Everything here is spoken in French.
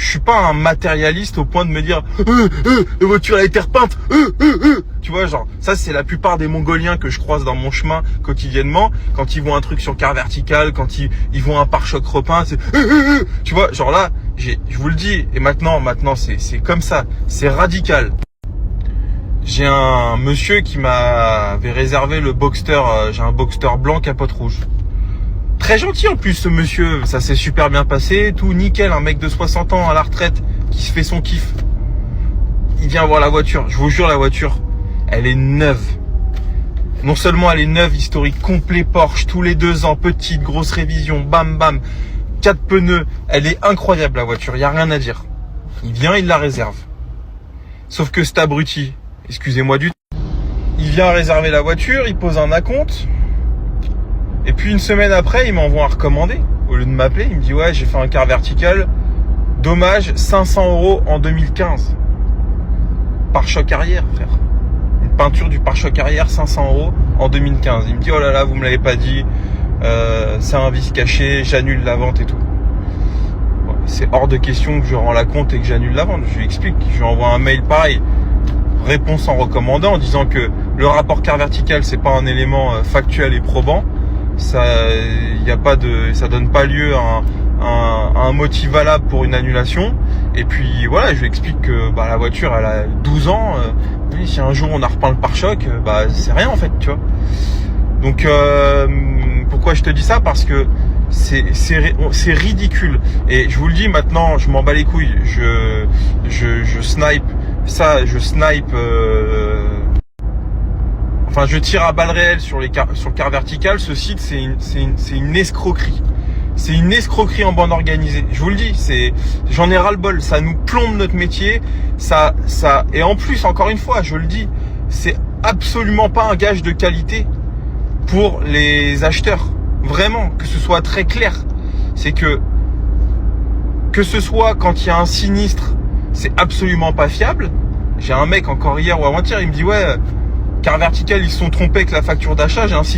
je suis pas un matérialiste au point de me dire la voiture a été repeinte. Tu vois, genre, ça c'est la plupart des Mongoliens que je croise dans mon chemin quotidiennement. Quand ils voient un truc sur Car Vertical, quand ils voient un pare-choc repeint, c'est tu vois, genre là, je vous le dis, et maintenant c'est comme ça, c'est radical. J'ai un monsieur qui m'avait réservé le Boxster, j'ai un Boxster blanc capote rouge. Très gentil en plus ce monsieur, ça s'est super bien passé, tout nickel, un mec de 60 ans à la retraite qui se fait son kiff. Il vient voir la voiture, je vous jure la voiture, elle est neuve. Non seulement elle est neuve, historique, complet Porsche, tous les 2 ans, petite, grosse révision, bam bam, 4 pneus, elle est incroyable la voiture, il n'y a rien à dire. Il vient, il la réserve. Sauf que cet abruti, excusez-moi du temps, il vient réserver la voiture, il pose un acompte, et puis une semaine après, il m'envoie un recommandé. Au lieu de m'appeler, il me dit ouais, j'ai fait un Car Vertical, dommage, 500 € en 2015. Pare-choc arrière, frère. Une peinture du pare-choc arrière, 500 € en 2015. Il me dit oh là là, vous me l'avez pas dit, c'est un vice caché, j'annule la vente et tout. Bon, c'est hors de question que je rends la compte et que j'annule la vente. Je lui explique, je lui envoie un mail pareil, réponse en recommandant, en disant que le rapport Car Vertical, c'est pas un élément factuel et probant. Ça, y a pas de, ça donne pas lieu à un motif valable pour une annulation. Et puis voilà, je lui explique que la voiture elle a 12 ans. Si un jour on a repeint le pare-choc, c'est rien en fait, tu vois. Donc pourquoi je te dis ça? Parce que c'est ridicule. Et je vous le dis maintenant, je m'en bats les couilles. Je snipe ça, je snipe. Enfin, je tire à balles réelles sur Car Vertical. Ce site, c'est une escroquerie. C'est une escroquerie en bande organisée. Je vous le dis, j'en ai ras-le-bol. Ça nous plombe notre métier. Et en plus, encore une fois, je le dis, c'est absolument pas un gage de qualité pour les acheteurs. Vraiment, que ce soit très clair. C'est que ce soit quand il y a un sinistre, c'est absolument pas fiable. J'ai un mec encore hier ou avant-hier, il me dit ouais, Car Vertical, ils se sont trompés avec la facture d'achat, j'ai un sinistre.